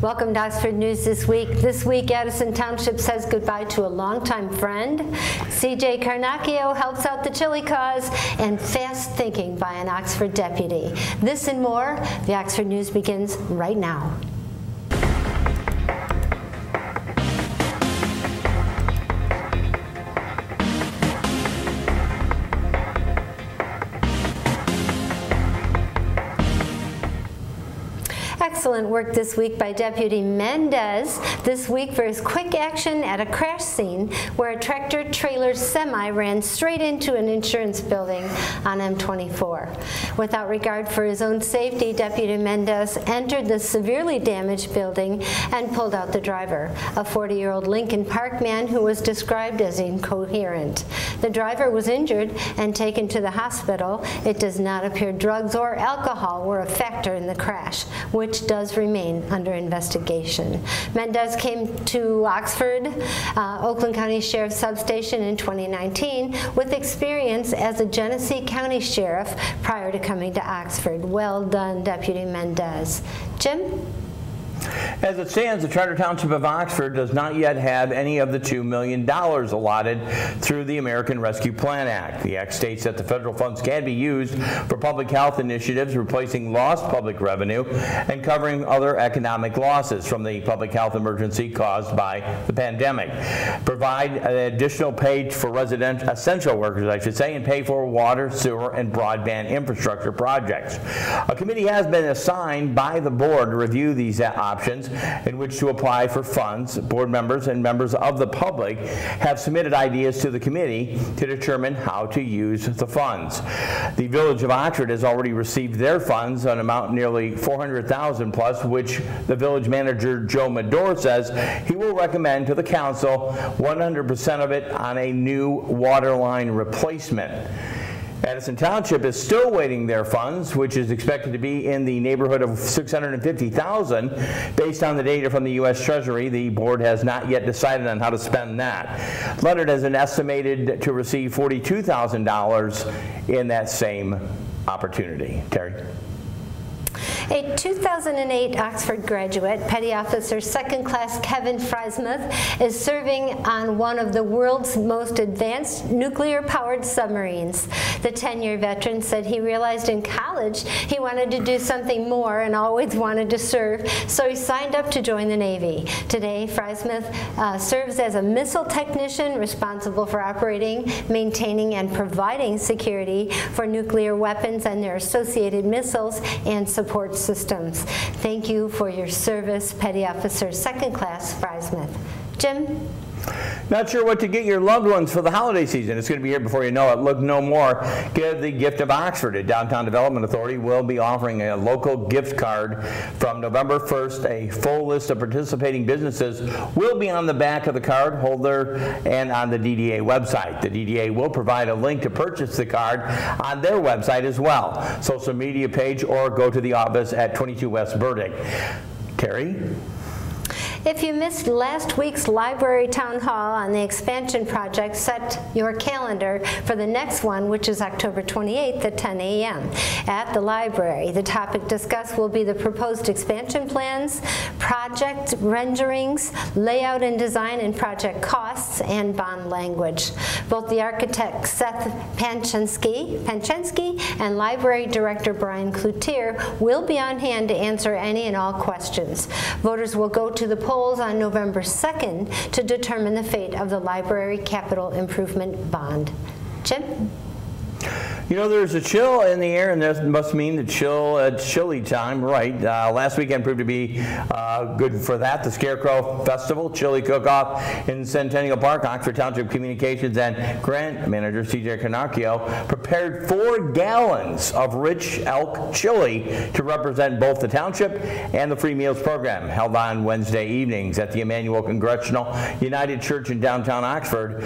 Welcome to Oxford News This Week. This week, Addison Township says goodbye to a longtime friend. CJ Carnacchio helps out the chili cause, and fast thinking by an Oxford deputy. This and more, the Oxford News begins right now. Excellent work this week by Deputy Mendez. This week for his quick action at a crash scene where a tractor-trailer semi ran straight into an insurance building on M24. Without regard for his own safety, Deputy Mendez entered the severely damaged building and pulled out the driver, a 40-year-old Lincoln Park man who was described as incoherent. The driver was injured and taken to the hospital. It does not appear drugs or alcohol were a factor in the crash, which does remain under investigation. Mendez came to Oxford, Oakland County Sheriff's Substation in 2019 with experience as a Genesee County Sheriff prior to coming to Oxford. Well done, Deputy Mendez. Jim? As it stands, the Charter Township of Oxford does not yet have any of the $2 million allotted through the American Rescue Plan Act. The act states that the federal funds can be used for public health initiatives, replacing lost public revenue and covering other economic losses from the public health emergency caused by the pandemic. Provide an additional pay for resident essential workers, I should say, and pay for water, sewer, and broadband infrastructure projects. A committee has been assigned by the board to review these options in which to apply for funds. Board members and members of the public have submitted ideas to the committee to determine how to use the funds. The Village of Oxford has already received their funds, an amount nearly $400,000 plus, which the village manager Joe Medor says he will recommend to the council 100% of it on a new water line replacement. Addison Township is still waiting their funds, which is expected to be in the neighborhood of $650,000. Based on the data from the U.S. Treasury, the board has not yet decided on how to spend that. Leonard has been estimated to receive $42,000 in that same opportunity. Terry? A 2008 Oxford graduate, Petty Officer Second Class Kevin Frysmuth, is serving on one of the world's most advanced nuclear-powered submarines. The 10-year veteran said he realized in college he wanted to do something more and always wanted to serve, so he signed up to join the Navy. Today, Frysmuth serves as a missile technician responsible for operating, maintaining, and providing security for nuclear weapons and their associated missiles and support systems. Thank you for your service, Petty Officer Second Class Frysmuth. Jim? Not sure what to get your loved ones for the holiday season? It's going to be here before you know it. Look no more. Give the gift of Oxford. A Downtown Development Authority will be offering a local gift card from November 1st. A full list of participating businesses will be on the back of the card holder and on the DDA website. The DDA will provide a link to purchase the card on their website as well, social media page, or go to the office at 22 West Burdick. Terry? If you missed last week's library town hall on the expansion project, set your calendar for the next one, which is October 28th at 10 a.m. at the library. The topic discussed will be the proposed expansion plans, project renderings, layout and design, and project costs, and bond language. Both the architect Seth Panchensky and library director Brian Cloutier will be on hand to answer any and all questions. Voters will go to the polls on November 2nd to determine the fate of the library capital improvement bond. Jim? You know, there's a chill in the air, and that must mean the chilly time, right? Last weekend proved to be good for that. The Scarecrow Festival, Chili Cook-Off in Centennial Park. Oxford Township Communications and Grant Manager CJ Carnacchio prepared 4 gallons of rich elk chili to represent both the township and the free meals program, held on Wednesday evenings at the Emmanuel Congregational United Church in downtown Oxford.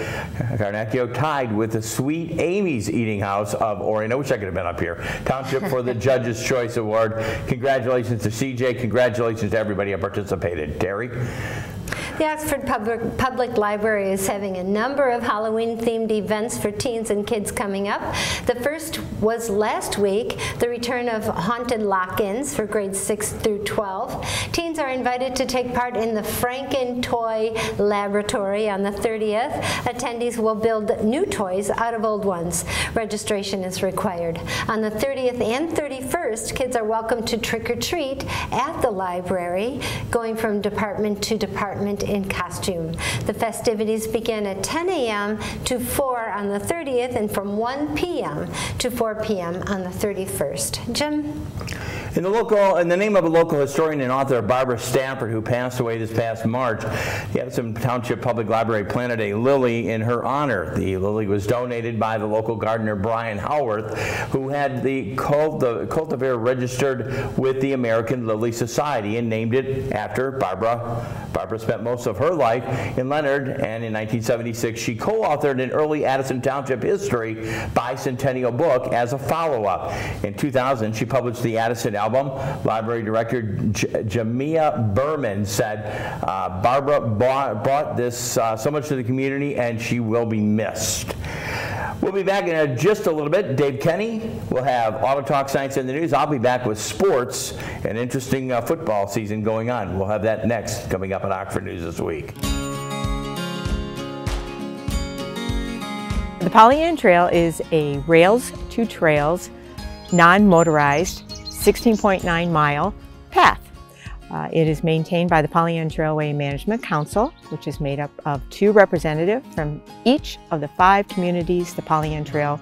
Carnacchio tied with the Sweet Amy's Eating House of Orion. I wish I could have been up here. Township for the Judge's Choice Award. Congratulations to CJ. Congratulations to everybody who participated. Terry? The Oxford Public Library is having a number of Halloween-themed events for teens and kids coming up. The first was last week, the return of Haunted Lock-ins for grades 6 through 12. Teens are invited to take part in the Franken Toy Laboratory on the 30th. Attendees will build new toys out of old ones. Registration is required. On the 30th and 31st, kids are welcome to trick-or-treat at the library, going from department to department in costume. The festivities begin at 10 a.m. to 4 on the 30th and from 1 p.m. to 4 p.m. on the 31st. Jim? In the name of a local historian and author, Barbara Stafford, who passed away this past March, the Addison Township Public Library planted a lily in her honor. The lily was donated by the local gardener Brian Howarth, who had the cultivar registered with the American Lily Society and named it after Barbara. Barbara spent most of her life in Leonard, and in 1976 she co-authored an early Addison Township history bicentennial book as a follow-up. In 2000, she published the Addison album. Library director Jamia Berman said, Barbara brought this so much to the community, and she will be missed. We'll be back in just a little bit. Dave Kenny will have Auto Talk, Science, and the News. I'll be back with sports, an interesting football season going on. We'll have that next, coming up on Oxford News This Week. The Pollyann Trail is a rails to trails, non-motorized, 16.9-mile path. It is maintained by the Pollyann Trailway Management Council, which is made up of 2 representatives from each of the 5 communities the Pollyann Trail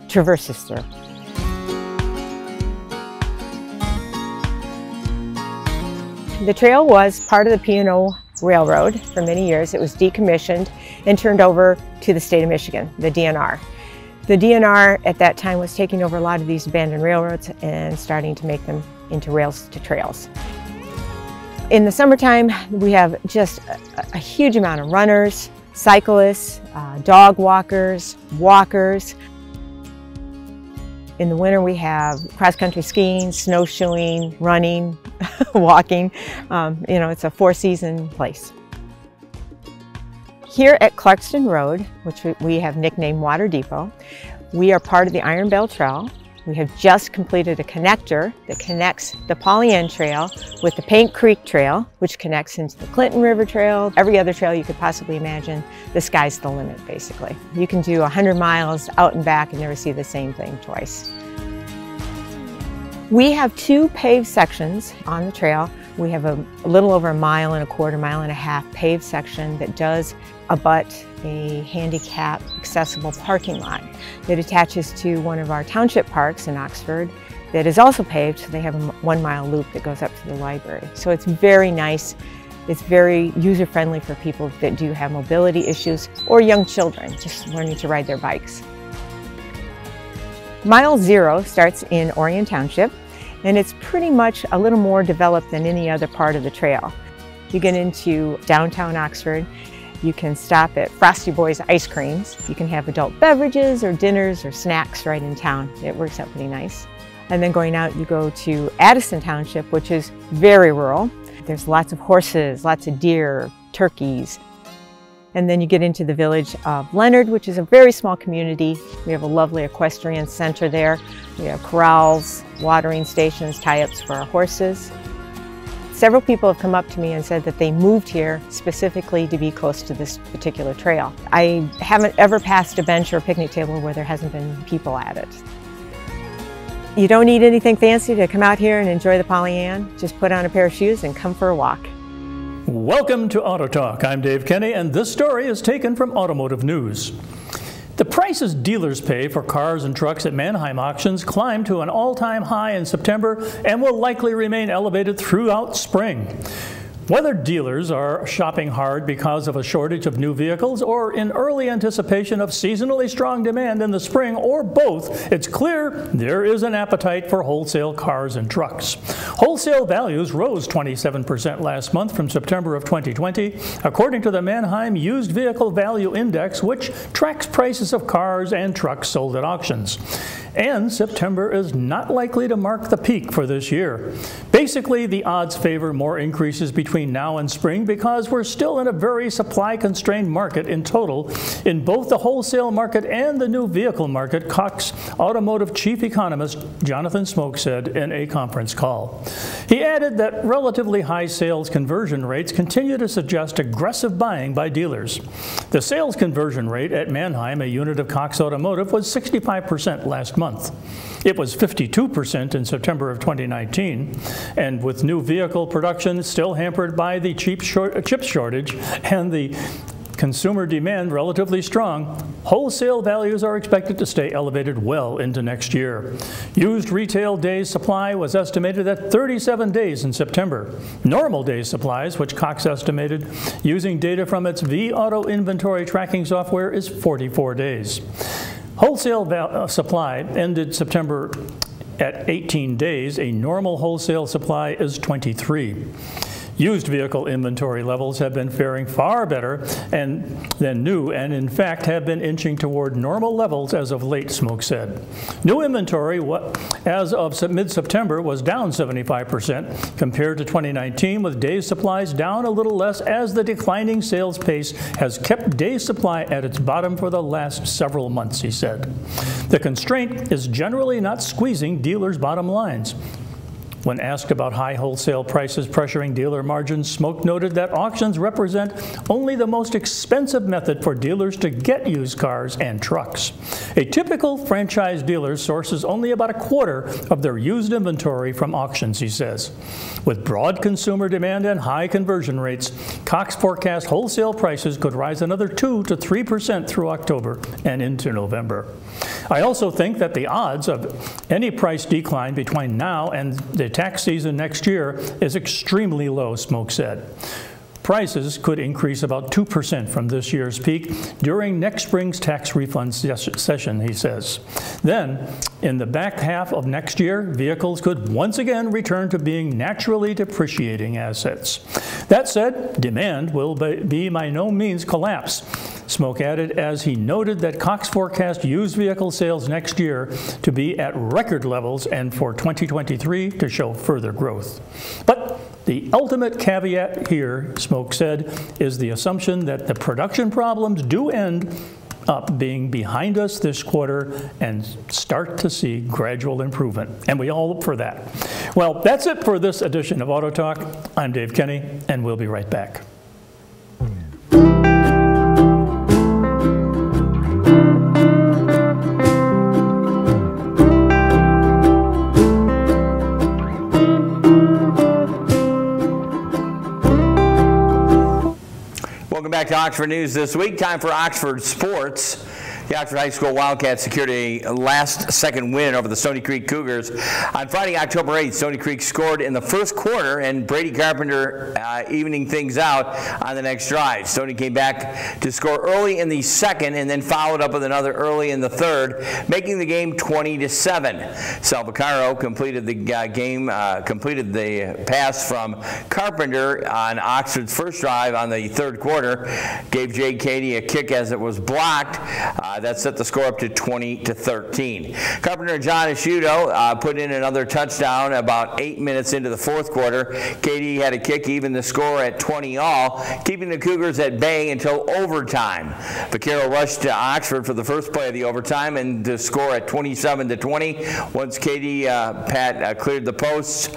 traverses through. The trail was part of the P&O Railroad for many years. It was decommissioned and turned over to the state of Michigan, the DNR. The DNR at that time was taking over a lot of these abandoned railroads and starting to make them into rails to trails. In the summertime, we have just a huge amount of runners, cyclists, dog walkers, walkers. In the winter, we have cross-country skiing, snowshoeing, running, walking. You know, it's a 4-season place. Here at Clarkston Road, which we have nicknamed Water Depot, we are part of the Iron Bell Trail. We have just completed a connector that connects the Pollyann Trail with the Paint Creek Trail, which connects into the Clinton River Trail, every other trail you could possibly imagine. The sky's the limit, basically. You can do 100 miles out and back and never see the same thing twice. We have 2 paved sections on the trail. We have a little over 1.25 mile paved section that does abut a handicap accessible parking lot that attaches to one of our township parks in Oxford that is also paved. So they have a 1-mile loop that goes up to the library. So it's very nice. It's very user-friendly for people that do have mobility issues or young children just learning to ride their bikes. Mile 0 starts in Orion Township, and it's pretty much a little more developed than any other part of the trail. You get into downtown Oxford, you can stop at Frosty Boys Ice Creams. You can have adult beverages or dinners or snacks right in town. It works out pretty nice. And then going out, you go to Addison Township, which is very rural. There's lots of horses, lots of deer, turkeys. And then you get into the village of Leonard, which is a very small community. We have a lovely equestrian center there. We have corrals, watering stations, tie-ups for our horses. Several people have come up to me and said that they moved here specifically to be close to this particular trail. I haven't ever passed a bench or a picnic table where there hasn't been people at it. You don't need anything fancy to come out here and enjoy the Pollyann. Just put on a pair of shoes and come for a walk. Welcome to Auto Talk. I'm Dave Kenny, and this story is taken from Automotive News. The prices dealers pay for cars and trucks at Manheim auctions climbed to an all-time high in September and will likely remain elevated throughout spring. Whether dealers are shopping hard because of a shortage of new vehicles or in early anticipation of seasonally strong demand in the spring, or both, it's clear there is an appetite for wholesale cars and trucks. Wholesale values rose 27% last month from September of 2020, according to the Manheim Used Vehicle Value Index, which tracks prices of cars and trucks sold at auctions. And September is not likely to mark the peak for this year. Basically, the odds favor more increases between between now and spring because we're still in a very supply-constrained market in total in both the wholesale market and the new vehicle market, Cox Automotive Chief Economist Jonathan Smoke said in a conference call. He added that relatively high sales conversion rates continue to suggest aggressive buying by dealers. The sales conversion rate at Manheim, a unit of Cox Automotive, was 65% last month. It was 52% in September of 2019, and with new vehicle production still hampered by the chip shortage and the consumer demand relatively strong, wholesale values are expected to stay elevated well into next year. Used retail days supply was estimated at 37 days in September. Normal days supplies, which Cox estimated using data from its vAuto inventory tracking software, is 44 days. Wholesale supply ended September at 18 days. A normal wholesale supply is 23. Used vehicle inventory levels have been faring far better than new, and in fact have been inching toward normal levels as of late, Smoke said. New inventory as of mid-September was down 75% compared to 2019, with days supplies down a little less as the declining sales pace has kept days supply at its bottom for the last several months, he said. The constraint is generally not squeezing dealers' bottom lines. When asked about high wholesale prices pressuring dealer margins, Smoke noted that auctions represent only the most expensive method for dealers to get used cars and trucks. A typical franchise dealer sources only about a quarter of their used inventory from auctions, he says. With broad consumer demand and high conversion rates, Cox forecasts wholesale prices could rise another 2 to 3% through October and into November. I also think that the odds of any price decline between now and the tax season next year is extremely low, Smoke said. Prices could increase about 2% from this year's peak during next spring's tax refund session, he says. Then, in the back half of next year, vehicles could once again return to being naturally depreciating assets. That said, demand will be by no means collapse, Smoke added, as he noted that Cox forecast used vehicle sales next year to be at record levels and for 2023 to show further growth. But the ultimate caveat here, Smoke said, is the assumption that the production problems do end up being behind us this quarter and start to see gradual improvement. And we all hope for that. Well, that's it for this edition of Auto Talk. I'm Dave Kenny, and we'll be right back. Welcome back to Oxford News this week. Time for Oxford Sports. The Oxford High School Wildcats secured a last-second win over the Stony Creek Cougars. On Friday, October 8th, Stony Creek scored in the first quarter, and Brady Carpenter evening things out on the next drive. Stony came back to score early in the second and then followed up with another early in the third, making the game 20-7. Sal Vaccaro completed the completed the pass from Carpenter on Oxford's first drive on the third quarter, gave Jay Cady a kick as it was blocked. That set the score up to 20-13. Carpenter and John Asciuto put in another touchdown about 8 minutes into the fourth quarter. Cady had a kick, even the score at 20-all, keeping the Cougars at bay until overtime. Vaccaro rushed to Oxford for the first play of the overtime and to score at 27-20. Once Cady cleared the posts,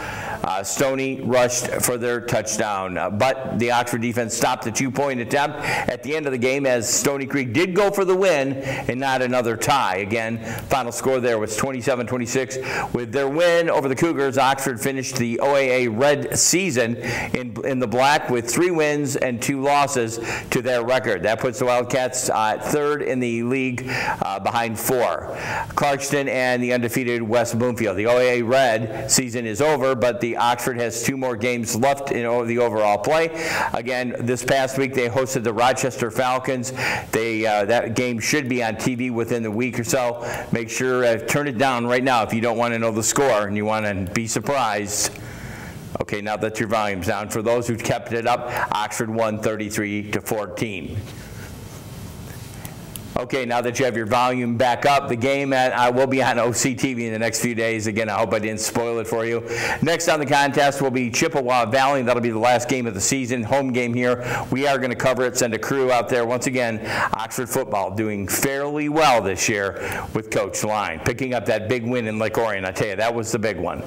Stony rushed for their touchdown. But the Oxford defense stopped the two-point attempt at the end of the game as Stony Creek did go for the win and not another tie. Again, final score there was 27-26. With their win over the Cougars, Oxford finished the OAA Red season in the black with 3 wins and 2 losses to their record. That puts the Wildcats third in the league behind 4. Clarkston and the undefeated West Bloomfield. The OAA Red season is over, but the Oxford has 2 more games left in the overall play. Again, this past week they hosted the Rochester Falcons. That game should be on TV within the week or so. Make sure turn it down right now if you don't want to know the score and you want to be surprised. Okay, now that your volume's down. For those who kept it up, Oxford won 33-14. Okay, now that you have your volume back up, the game will be on OCTV in the next few days. Again, I hope I didn't spoil it for you. Next on the contest will be Chippewa Valley. That'll be the last game of the season, home game here. We are going to cover it, send a crew out there. Once again, Oxford football doing fairly well this year with Coach Line, picking up that big win in Lake Orion. I tell you, that was the big one.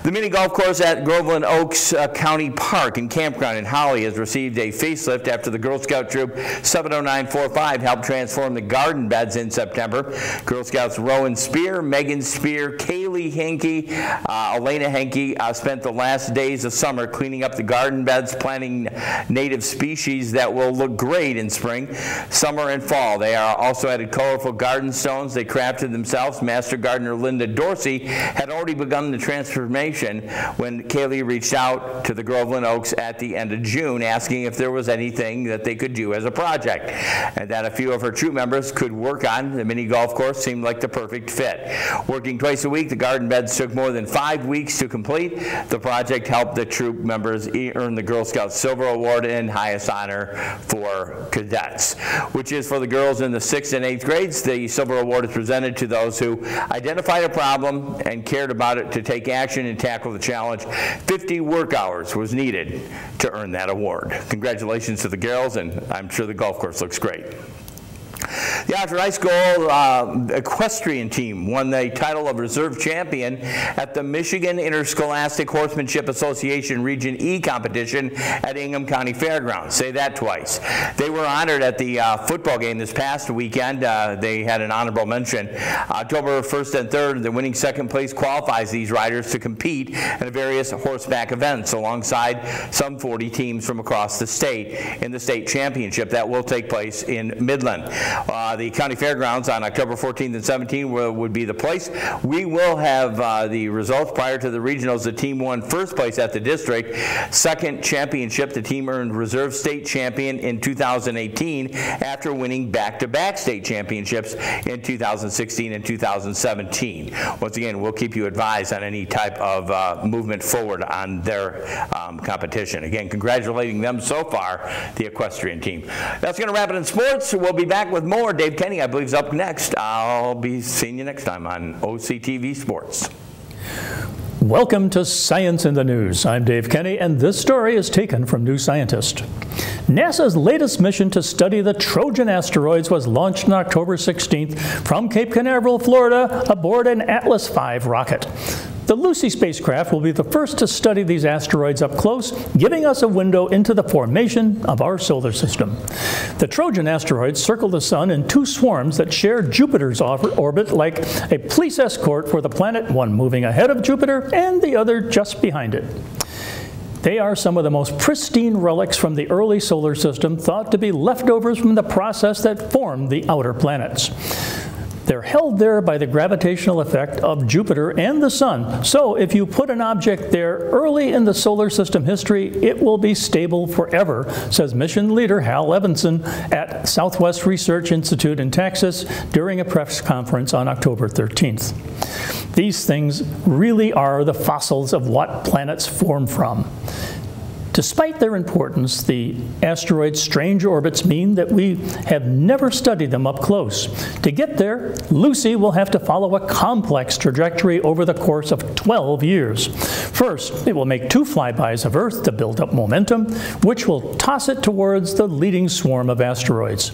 The mini golf course at Groveland Oaks County Park and Campground in Holly has received a facelift after the Girl Scout Troop 70945 helped transform the garden beds in September. Girl Scouts Rowan Spear, Megan Spear, Kaylee Henke, Elena Henke spent the last days of summer cleaning up the garden beds, planting native species that will look great in spring, summer, and fall. They also added colorful garden stones they crafted themselves. Master gardener Linda Dorsey had already begun the transformation when Kaylee reached out to the Groveland Oaks at the end of June asking if there was anything that they could do as a project, and that a few of her troop members could work on. The mini golf course seemed like the perfect fit. Working twice a week, the garden beds took more than 5 weeks to complete. The project helped the troop members earn the Girl Scout Silver Award and highest honor for cadets, which is for the girls in the 6th and 8th grades. The Silver Award is presented to those who identified a problem and cared about it to take action and tackle the challenge. 50 work hours was needed to earn that award. Congratulations to the girls, and I'm sure the golf course looks great. The Oxford High School equestrian team won the title of reserve champion at the Michigan Interscholastic Horsemanship Association Region E competition at Ingham County Fairgrounds. Say that twice. They were honored at the football game this past weekend. They had an honorable mention. October 1st and 3rd, the winning second place qualifies these riders to compete in various horseback events alongside some 40 teams from across the state in the state championship that will take place in Midland. The county fairgrounds on October 14th and 17th would be the place. We will have the results prior to the regionals. The team won first place at the district. Second championship, the team earned reserve state champion in 2018 after winning back-to-back state championships in 2016 and 2017. Once again, we'll keep you advised on any type of movement forward on their competition. Again, congratulating them so far, the equestrian team. That's going to wrap it in sports. We'll be back with more. Dave Kenny, I believe, is up next. I'll be seeing you next time on OCTV Sports. Welcome to Science in the News. I'm Dave Kenny, and this story is taken from New Scientist. NASA's latest mission to study the Trojan asteroids was launched on October 16th from Cape Canaveral, Florida, aboard an Atlas V rocket. The Lucy spacecraft will be the first to study these asteroids up close, giving us a window into the formation of our solar system. The Trojan asteroids circle the sun in two swarms that share Jupiter's orbit like a police escort for the planet, one moving ahead of Jupiter and the other just behind it. They are some of the most pristine relics from the early solar system, thought to be leftovers from the process that formed the outer planets. They're held there by the gravitational effect of Jupiter and the Sun. So if you put an object there early in the solar system history, it will be stable forever, says mission leader Hal Evanson at Southwest Research Institute in Texas during a press conference on October 13th. These things really are the fossils of what planets form from. Despite their importance, the asteroids' strange orbits mean that we have never studied them up close. To get there, Lucy will have to follow a complex trajectory over the course of 12 years. First, it will make 2 flybys of Earth to build up momentum, which will toss it towards the leading swarm of asteroids.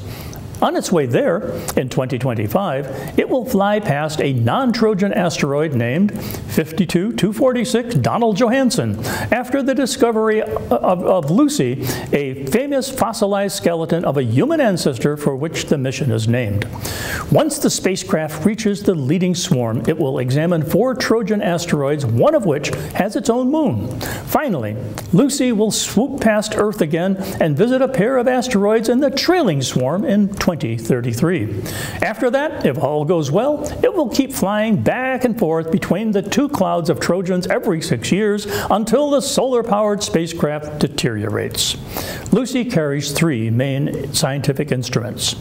On its way there, in 2025, it will fly past a non-Trojan asteroid named 52246 Donald Johanson, after the discovery of Lucy, a famous fossilized skeleton of a human ancestor for which the mission is named. Once the spacecraft reaches the leading swarm, it will examine 4 Trojan asteroids, one of which has its own moon. Finally, Lucy will swoop past Earth again and visit a pair of asteroids in the trailing swarm in 2033. After that, if all goes well, it will keep flying back and forth between the 2 clouds of Trojans every 6 years until the solar-powered spacecraft deteriorates. Lucy carries 3 main scientific instruments.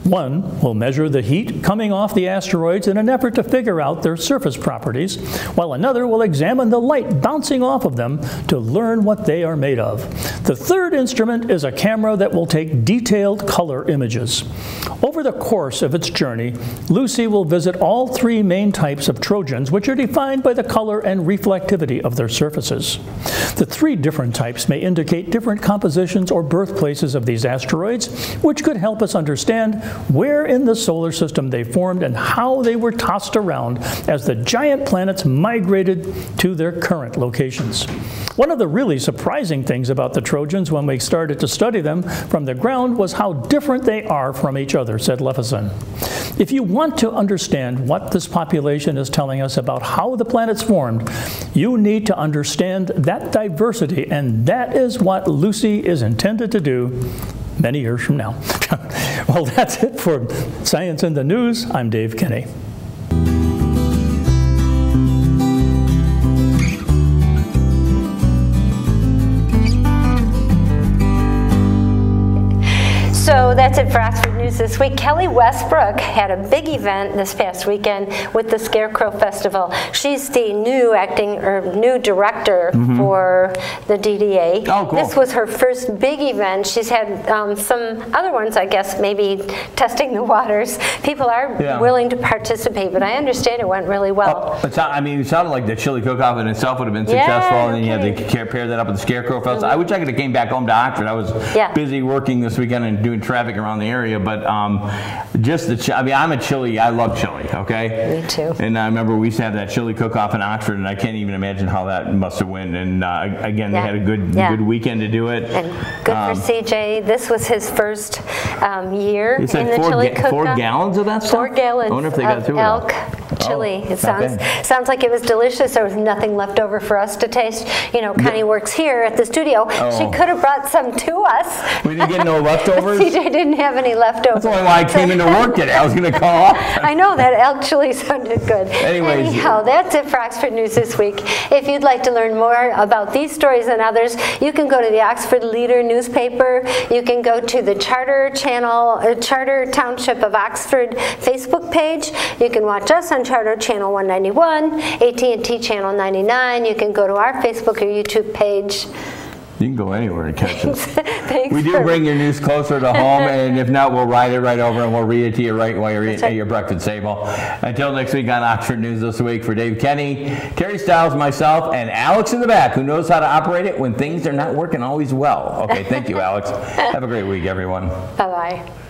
One will measure the heat coming off the asteroids in an effort to figure out their surface properties, while another will examine the light bouncing off of them to learn what they are made of. The third instrument is a camera that will take detailed color images. Over the course of its journey, Lucy will visit all 3 main types of Trojans, which are defined by the color and reflectivity of their surfaces. The 3 different types may indicate different compositions or birthplaces of these asteroids, which could help us understand where in the solar system they formed and how they were tossed around as the giant planets migrated to their current locations. One of the really surprising things about the Trojans when we started to study them from the ground was how different they are from each other, said Leffison. If you want to understand what this population is telling us about how the planets formed, you need to understand that diversity, and that is what Lucy is intended to do many years from now. Well, that's it for Science in the News. I'm Dave Kenny. So that's it for Oxford News this week. Kelly Westbrook had a big event this past weekend with the Scarecrow Festival. She's the new director for the DDA. Oh, cool. This was her first big event. She's had some other ones, I guess, maybe testing the waters. People are willing to participate, but I understand it went really well. I mean, it sounded like the chili cook-off in itself would have been successful, and then you had to pair that up with the Scarecrow Festival. I wish I could have came back home to Oxford. I was busy working this weekend and doing traffic around the area, but just I mean, I love chili, okay? Me too. And I remember we used to have that chili cook-off in Oxford, and I can't even imagine how that must have went. And again, they had a good weekend to do it. And good for CJ. This was his first year in the chili cook-off. 4 gallons of that stuff? 4 gallons I wonder if they got through elk chili. It sounds like it was delicious. There was nothing left over for us to taste. You know, Connie works here at the studio. She could have brought some to us. We didn't get no leftovers? CJ didn't have any leftovers. That's only why I came into work today. I was going to call off. I know, that elk chili sounded good. Anyhow, that's it for Oxford News this week. If you'd like to learn more about these stories and others, you can go to the Oxford Leader newspaper. You can go to the Charter Township of Oxford Facebook page. You can watch us on Charter Channel 191, AT&T Channel 99. You can go to our Facebook or YouTube page. You can go anywhere and catch us. Thanks. We do bring your news closer to home, and if not, we'll ride it right over and we'll read it to you right while you're eating at your breakfast table. Until next week on Oxford News This Week, for Dave Kenny, Terry Stiles, myself, and Alex in the back, who knows how to operate it when things are not working always well. Okay, thank you, Alex. Have a great week, everyone. Bye-bye.